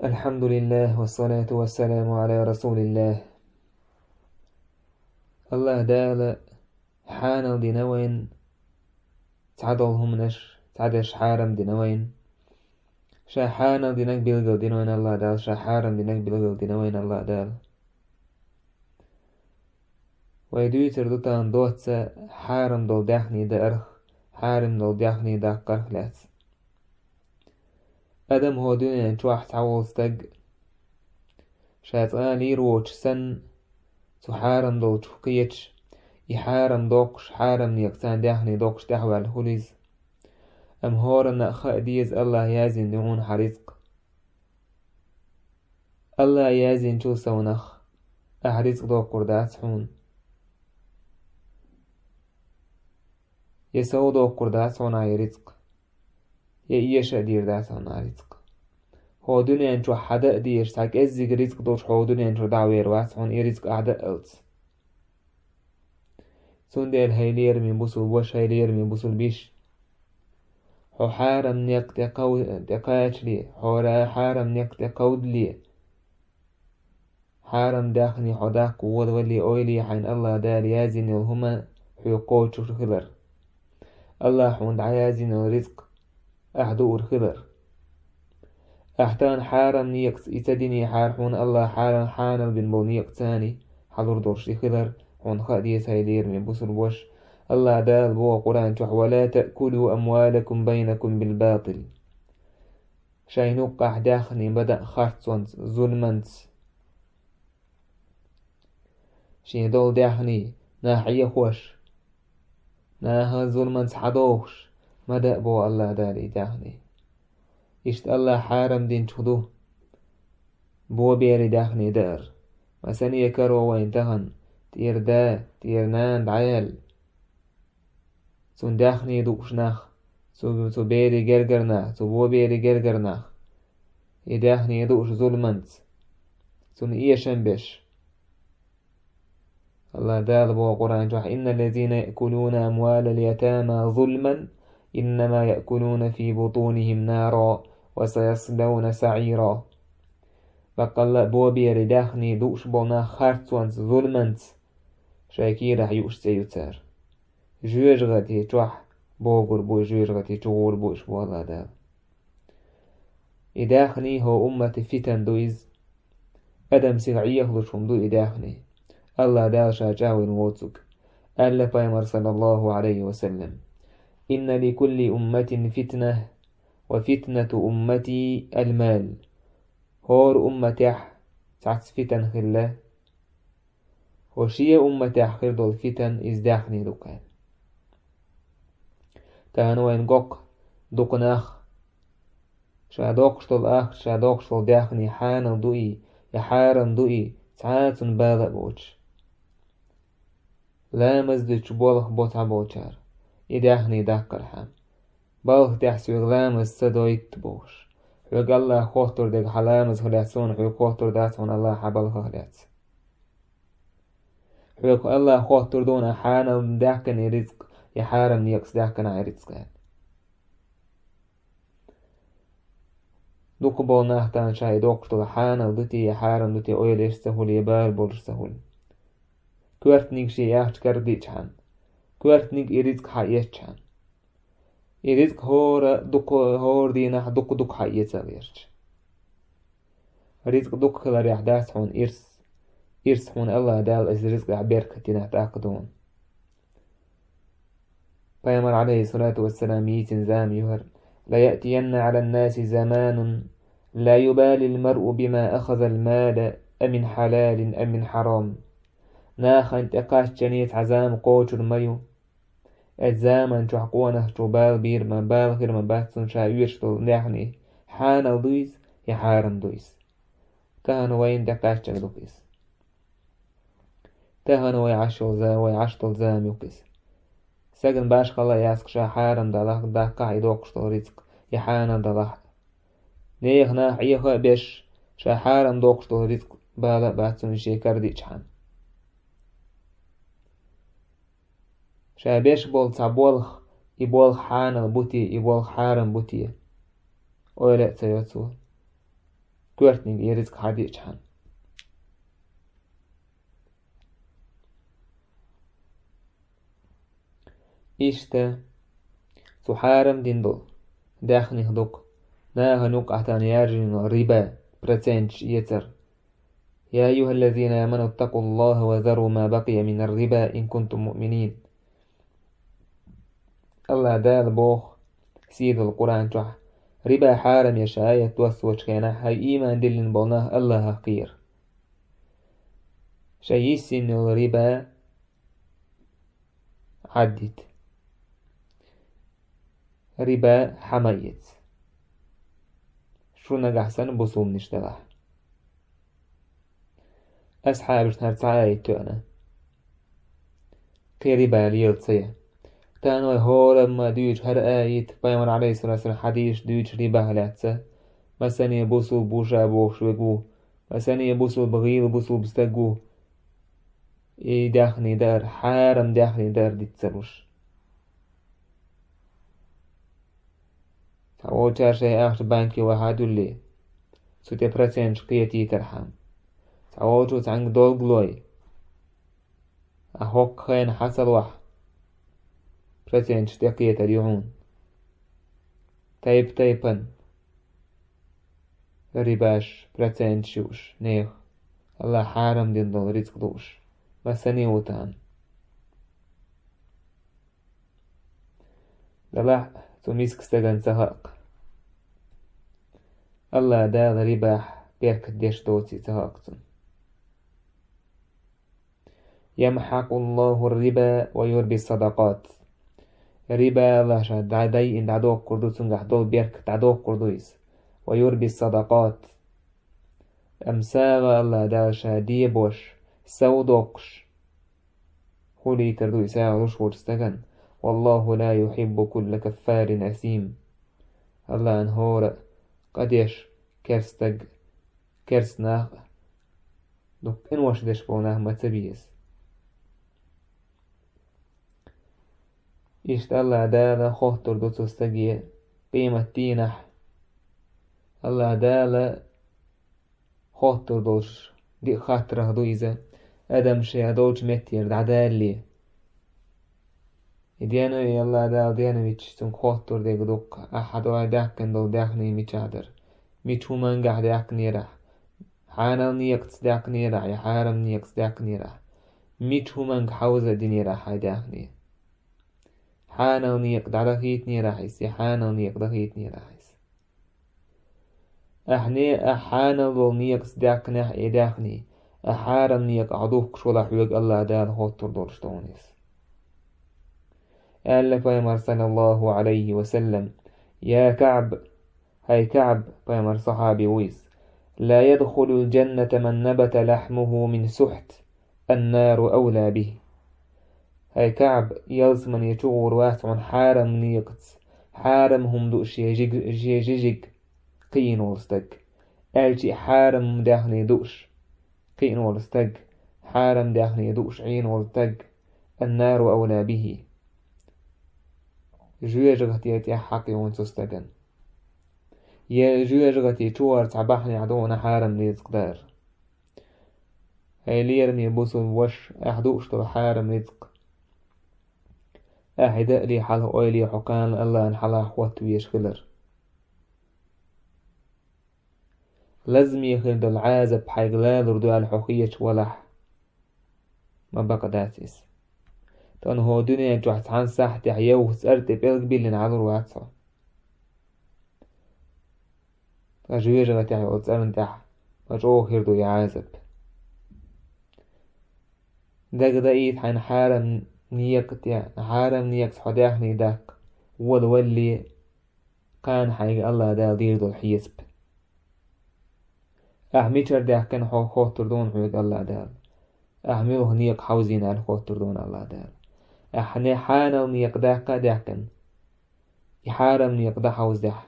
الحمد لله والصلاة والسلام على رسول الله. الله دال حان دينوين تعدلهم نش تعدش حارم دينوين شا حان دينك بلغل دينوين الله دال شا حارم دينك بلغل دينوين الله دال ويدوي تردتان دوتس حارم دول داخني دارخ حارم دول داخني دا قرخ لاتس أدم هو دنيا نشوح تعوستق شات آلي روش سن تحارم دول تحقيتش يحارم دوقش حارم نيقتان داخني دوقش دحوى الهوليز أم هورنا خأديز الله يازن دعون حرزق الله يازن شو سونخ أحرزق دو قردات حون يسو دو قردات حون عيرزق يأيش أدير دات حون عرزق هو دنيا انشو حدا ديش تاك ازيق رزق دوش هو دنيا انشو دعوير وات حون يرزق أعداء ألتس سون ديل هيلير من بوصل وش هيلير من بوصل بيش هو حارم نيق تقاش لي هو حارم نيق تقود لي حارم داخني حداق وود ولي أويلي حين الله دار يازن الهما حقوق الخضر الله حوند عيازن الرزق أحدو الخضر أحتان حارم نيقس إتدني حارحون الله حارم حانل بن بو نيق تاني حضر دورشي خضر حون خادي سايلير من بصر بوش الله دال بو قرآن تح ولا تأكلوا أموالكم بينكم بالباطل شاينوق أحداخني بدأ خارتسونت ظلمنت شين دول داخني ناحية خوش ناها ظلمنت حدوش مدأ بو الله دالي داخني إشت الله حارم دين تخدوه بو بيري داخني دار مساني يكرو وين تهن تير دا تير نان عيال سون داخني دوشناخ سو بيري جرجرنا سو بو بيري جرجرنا يداخني دوش ظلمنت سون إيشن بش الله دال بو قرآن جح إن الذين يأكلون أموال اليتامى ظلما إنما يأكلون في بطونهم نارا وسيصلون سعيرا بقال بو بيري داخني دوش بونا خارتوانت ظلمنت شاكي رح يوش سيوتار جوج غتي جح بوغر بو جوج غتي جغور بوش بو الله دال إداخني هو أمة فتن دويز أدم سلعيه لشهم دو إداخني الله دال شاجاوين ووتسك ألا بيمر صلى الله عليه وسلم إن لكل أمة فتنة وفتنة أمتي المال هور أمتح تعت فتن خلا وشي أمتح خير دول فتن إزداخني دوكان تانوين قوق دوقناخ شادوقشتل آخ شادوقشتل داخني حانا دوئي يحارن دوئي تعاتن بالغ بوش لا مزدج بولخ بوتع بوشار يداخني داقر حام بالغ تحسوغ لامز سدويت بوش حوق الله خوتر ديك حلامز خلاتسون حوق خوتر داتون الله حبالغ خلات حوق الله خوتر دون حانا داكن رزق يحارم نيقس داكن رزق دوك بول ناهتان شاي دوكتو حانا ودتي يحارم دتي اويليش سهول يبال بولش سهول كوارتنيك شي ياهش كرديش حان كوارتنيك رزق حيش حان رزق هور دينا دوك حيتا غيرش رزق دوك خلال يحداث حون إرس حون الله دال إز رزق عبيرك تينا تاقدون فيمر عليه الصلاة والسلام يتن زام يهر لا يأتين على الناس زمان لا يبالي المرء بما أخذ المال أمن حلال أم من حرام ناخا انتقاش جنيت عزام قوشر ميو الزامن تحقونه تبال بير ما بال غير ما باتسن شاويش نحني حانا دويس يحارم دويس تهن وين دقاش جغدوكيس تهن ويعشتل زام يوكيس سجن باش خلا ياسك شا حارم دلخ داقا يدوقشتل رزق يحانا دلخ نيخ ناح إيخا بيش شا حارم دوقشتل رزق بالا باتسن شيكر ديچحان شا بيش بول تابولخ يبولخ حانا بوتي يبولخ حارم بوتي أولا تيوتسو كورتني يرزق حديث حن إشتا سحارم ديندو داخني هدوك ناها نوك أحتان يارجن ربا برسنج يتر يا أيها الذين آمنوا اتقوا الله وذروا ما بقي من الربا إن كنتم مؤمنين الله دال بوخ سيد القرآن تح ربا حارم يشاية توسوش كينا هاي إيمان دلن بولناه الله خير شيسين الربا عدت ربا حميت شو نجحسن بصوم نشتغل أصحاب هرتعاي تؤنا كي ربا ليلتسيه تانو هورا ما دوج هر آيت بيامر عليه الصلاة والسلام حديث دوج ربا هلاتسه مثلا بوصل بوشا بوش وقو مثلا بوصل بغيل بوصل بستقو إي داخني دار حارم داخني دار دي تسروش تعود شاشي آخر بانكي وحادو اللي سوتي برسنج قيتي ترحم تعود تعنق دول قلوي أحوك خين حصل وح برسنج تقية تريعون تايبن رباش برسنج شوش نيخ الله حارم دين دول رزق دوش مساني وتان لبح تميسك استغن سهاق الله دال رباح بيرك ديش دوتي سهاقتن يمحق الله الربا ويربي الصدقات ربا الله شاد دعدي إن دعدوك كردو تنجح دول بيرك دعدوك كردويس ويربي الصدقات أمساغ الله دال شادي بوش سودوكش خولي تردو إساء رشور استغن والله لا يحب كل كفار أثيم الله أنهور قديش كرستق كرسناه دوك إنوش ديش بوناه ما تبيس إشت الله دالا خوتر دو تستقية قيمة تينح الله دالا خوتر دوش دي خاطره دو إذا أدم شي دوش متير دعدالي ديانو يلا دال ديانو يتشتم خوتر ديك دوك أحد وعداكن دو داخني ميشادر ميشو منقح داكني راح حانل نيقص داكني راح يحارم نيقص داكني راح ميشو منق حوزة ديني راح داكني حانل نيق دعدخيتني راحيس حانل نيق دخيتني راحيس أحني أحانل دو نيقص داكنح إداخني أحارم نيق عدوك شولح ويق الله دال خوتر دولشتونيس قال بيامر صلى الله عليه وسلم يا كعب هاي كعب بيامر صحابي ويس لا يدخل الجنة من نبت لحمه من سحت النار أولى به هاي كعب يلز من يشغور واسع حارم نيقت حارم هم دوش يجيجيج قين ولستق ألجي حارم داخني دوش قين ولستق حارم داخني دوش عين ولستق النار أولى به جوية جغتي حقي ونسستقن يا جوية جغتي تور تعبحني عدونا حارم رزق دار هاي ليرني بوصل وش أحدوش طل حارم رزق أحداء لي حاله أولي حقان الله انحلا أخوات ويشغلر لازم يخلد العازب حيقلال ردو على الحقية ولح ما بقى داتيس تان هو دنيا جوحت عن ساحتي حيوه سأرتي بيلق بيلين عالور واتسا تاجوية جغتي حيوه سأرن تح مجوه يردو يعازب داق دايت حين حارم نيقتي حارم نيقت حداخني داق والولي كان حيق الله دال ديردو الحيسب أحميشر داق كان خوه تردون حيق الله دال أحميوه نيق حوزين على خوه تردون الله دال أحني حانل نيق داقا داقن يحارم نيق دا حوز داح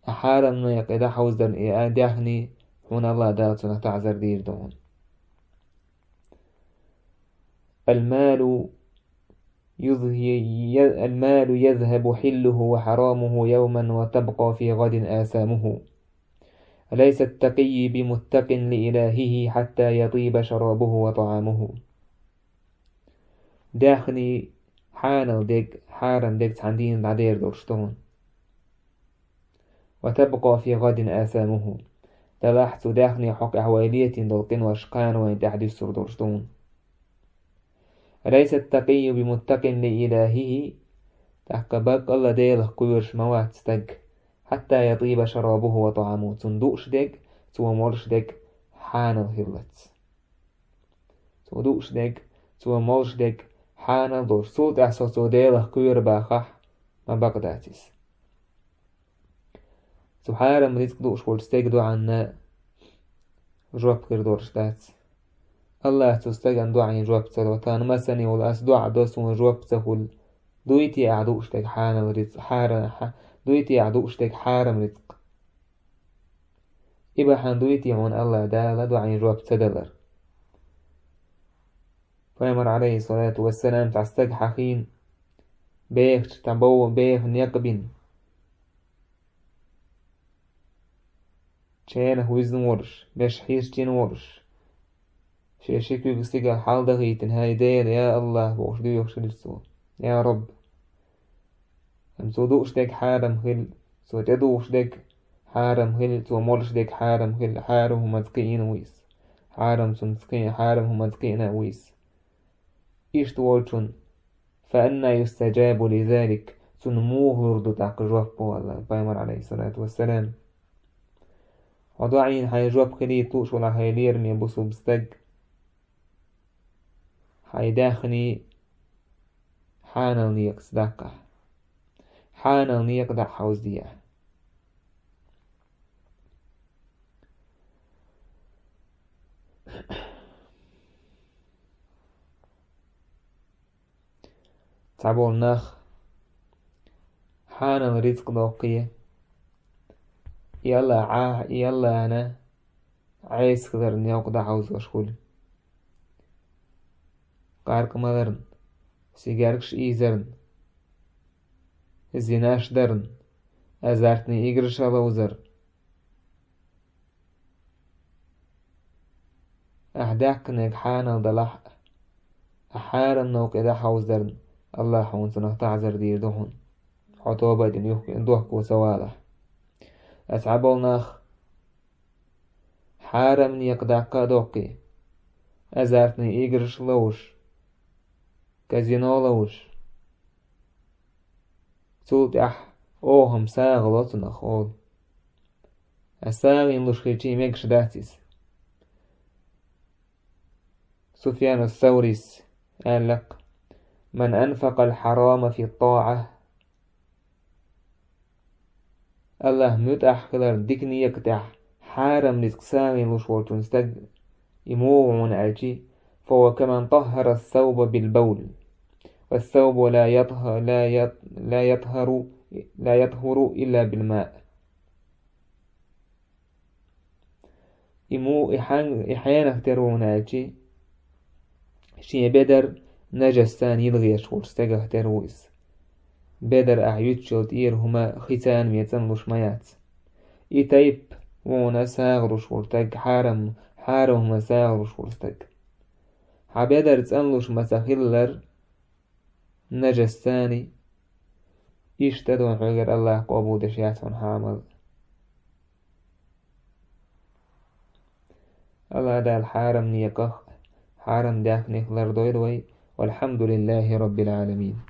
أحارم نيق دا حوز دان إيه داخني حون الله دال سنة تعزر دير دون المال يذهب حله وحرامه يوما وتبقى في غد آثامه أليس التقي بمتق لإلهه حتى يطيب شرابه وطعامه. داخني حانل ديك حارم ديك تعندين بعدير دورشتون، وتبقى في غد آثامه. تلاحت داخني حق أحوالية دولقين واشقان وين تحدث دورشتون. أليس التقي بمتق لإلهه تحقبك الله ديله قيرش موات ستق حتى يطيب شرابه وطعامه. تندوش ديك تومرش ديك حانل هلت، تندوش ديك تومرش ديك حانل دور صوت أحساسو ديله قير باخح ما بقداتيس. تحارم رزق دوش ولستيك دو عنا جواب كير دورش دات. الله تستجن دو عن جواب تلوتان مسني والأس دو عدوس وجواب تقول دويتي أعدوش ديك حانل رزق دويتي أعدوش ديك حارم رزق. إبا حان دويتي عون الله دالا دو عن جواب تدلر. فيمر عليه الصلاة والسلام تعستق حقين بيخ تبو بيخ نيقبين شينه وزن ورش بيش حيش جين ورش شيشيك يقصيق حال دغيتن هاي ديل يا الله بوش دو يخشل السوء يا رب هم سودوش ديك حارم خل سو تدوش ديك حارم خل سو مرش ديك حارم خل حارم هم تقين ويس حارم سنسقين حارم هم تقين ويس إيش تولشون فأنا يستجاب لذلك سنموه لردو تاق جوابه الله بايمر عليه الصلاة والسلام. وضعين حي جواب خلي توش ولا حي ليرمي بصو بستق حي داخني حانل نيق صدقه حانل نيق دع حوزدية. تعبول ناخ حانل رزق دوقية يلا أنا عايز كذر نيوق دع حوز وشكول قارك مدرن سيجاركش إيزرن زيناش درن أزارتني إيجرش لوزر أحداك نيك حانل دلح أحارم نوك إذا حوز درن الله حون سنقطع زردير دهون حطوبة دين يحكي وسوالح. أتعبول ناخ حارمني يقدعك دوقي أزارتني إيجرش لوش كازينو لوش سولت أوهم ساغلط نخول أساغين لشخيتي ميكش داتيس. سفيان الثوريس قال لك من أنفق الحرام في الطاعة الله متأح خلال ديكني يقتح حارم رزق ساغين لشورتون استق يموعون أجي فهو كمن طهر الثوب بالبول والثوب لا يطهر إلا بالماء. إمو إحيانا اخترون أجي شي بدر نجستان يلغي شغل استقه ترويس بدر أعيوت شلتير هما ختان ميتن لشميات إتايب ونا ساغر شغل حارم هما ساغر شغل استق حبدر تنلش مساخلر نجستاني إشتدون حجر الله قبود شياتون حامل الله دا الحارم نيقخ حارم داخني خلر دويدوي والحمد لله رب العالمين.